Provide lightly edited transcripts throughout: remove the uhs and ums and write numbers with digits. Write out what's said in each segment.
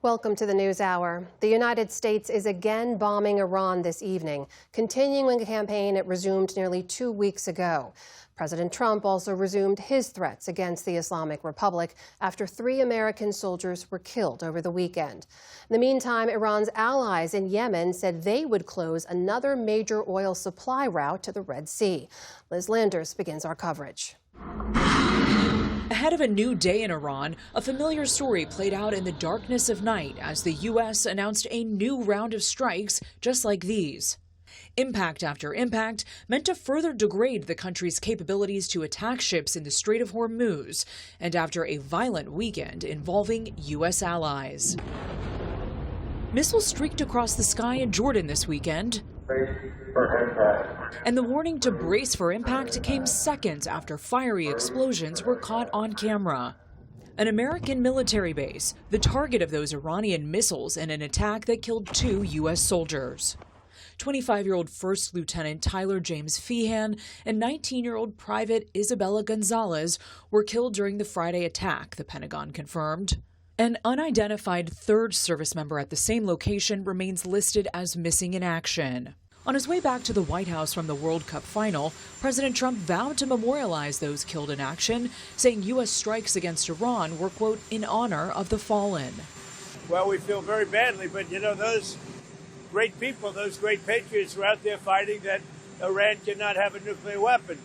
Welcome to the News Hour. The United States is again bombing Iran this evening, continuing a campaign it resumed nearly 2 weeks ago. President Trump also resumed his threats against the Islamic Republic after 3 American soldiers were killed over the weekend. In the meantime, Iran's allies in Yemen said they would close another major oil supply route to the Red Sea. Liz Landers begins our coverage. Ahead of a new day in Iran, a familiar story played out in the darkness of night as the U.S. announced a new round of strikes just like these. Impact after impact meant to further degrade the country's capabilities to attack ships in the Strait of Hormuz, and after a violent weekend involving U.S. allies. Missiles streaked across the sky in Jordan this weekend. And the warning to brace for impact came seconds after fiery explosions were caught on camera. An American military base, the target of those Iranian missiles in an attack that killed 2 U.S. soldiers. 25-year-old First Lieutenant Tyler James Feehan and 19-year-old Private Isabella Gonzalez were killed during the Friday attack, the Pentagon confirmed. An unidentified 3rd service member at the same location remains listed as missing in action. On his way back to the White House from the World Cup final, President Trump vowed to memorialize those killed in action, saying U.S. strikes against Iran were, quote, in honor of the fallen. Well, we feel very badly, but, you know, those great people, those great patriots were out there fighting that Iran cannot have a nuclear weapon.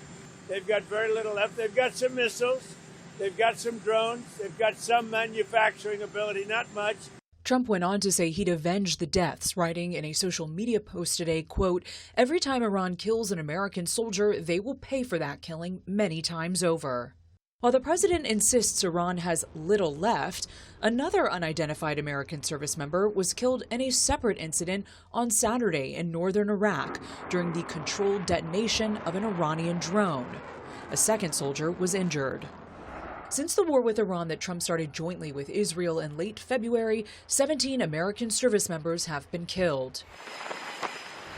They've got very little left. They've got some missiles. They've got some drones. They've got some manufacturing ability, not much. Trump went on to say he'd avenge the deaths, writing in a social media post today, quote, every time Iran kills an American soldier, they will pay for that killing many times over. While the president insists Iran has little left, another unidentified American service member was killed in a separate incident on Saturday in northern Iraq during the controlled detonation of an Iranian drone. A second soldier was injured. Since the war with Iran that Trump started jointly with Israel in late February, 17 American service members have been killed.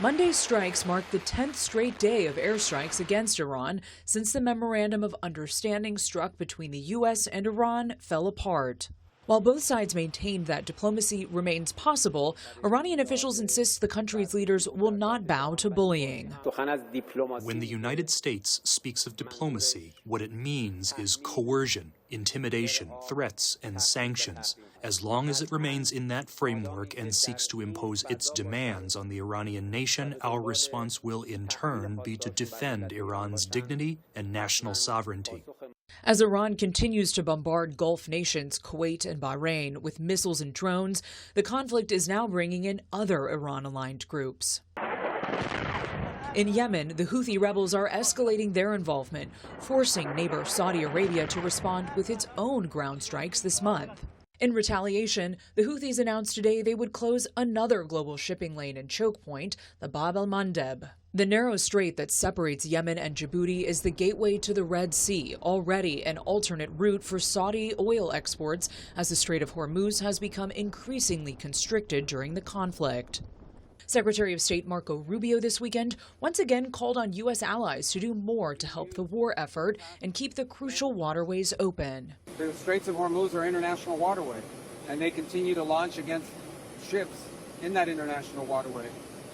Monday's strikes marked the 10th straight day of airstrikes against Iran since the Memorandum of Understanding struck between the U.S. and Iran fell apart. While both sides maintained that diplomacy remains possible, Iranian officials insist the country's leaders will not bow to bullying. When the United States speaks of diplomacy, what it means is coercion, intimidation, threats, and sanctions. As long as it remains in that framework and seeks to impose its demands on the Iranian nation, our response will in turn be to defend Iran's dignity and national sovereignty. As Iran continues to bombard Gulf nations, Kuwait and Bahrain, with missiles and drones, the conflict is now bringing in other Iran-aligned groups. In Yemen, the Houthi rebels are escalating their involvement, forcing neighbor Saudi Arabia to respond with its own ground strikes this month. In retaliation, the Houthis announced today they would close another global shipping lane and choke point, the Bab el-Mandeb. The narrow strait that separates Yemen and Djibouti is the gateway to the Red Sea, already an alternate route for Saudi oil exports, as the Strait of Hormuz has become increasingly constricted during the conflict. Secretary of State Marco Rubio this weekend once again called on U.S. allies to do more to help the war effort and keep the crucial waterways open. The Straits of Hormuz are international waterway, and they continue to launch against ships in that international waterway.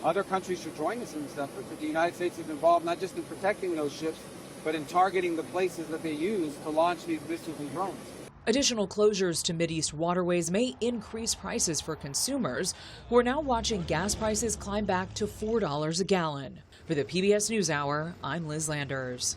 Other countries should join us in this effort, but the United States is involved not just in protecting those ships, but in targeting the places that they use to launch these missiles and drones. Additional closures to Mideast waterways may increase prices for consumers who are now watching gas prices climb back to $4 a gallon. For the PBS News Hour, I'm Liz Landers.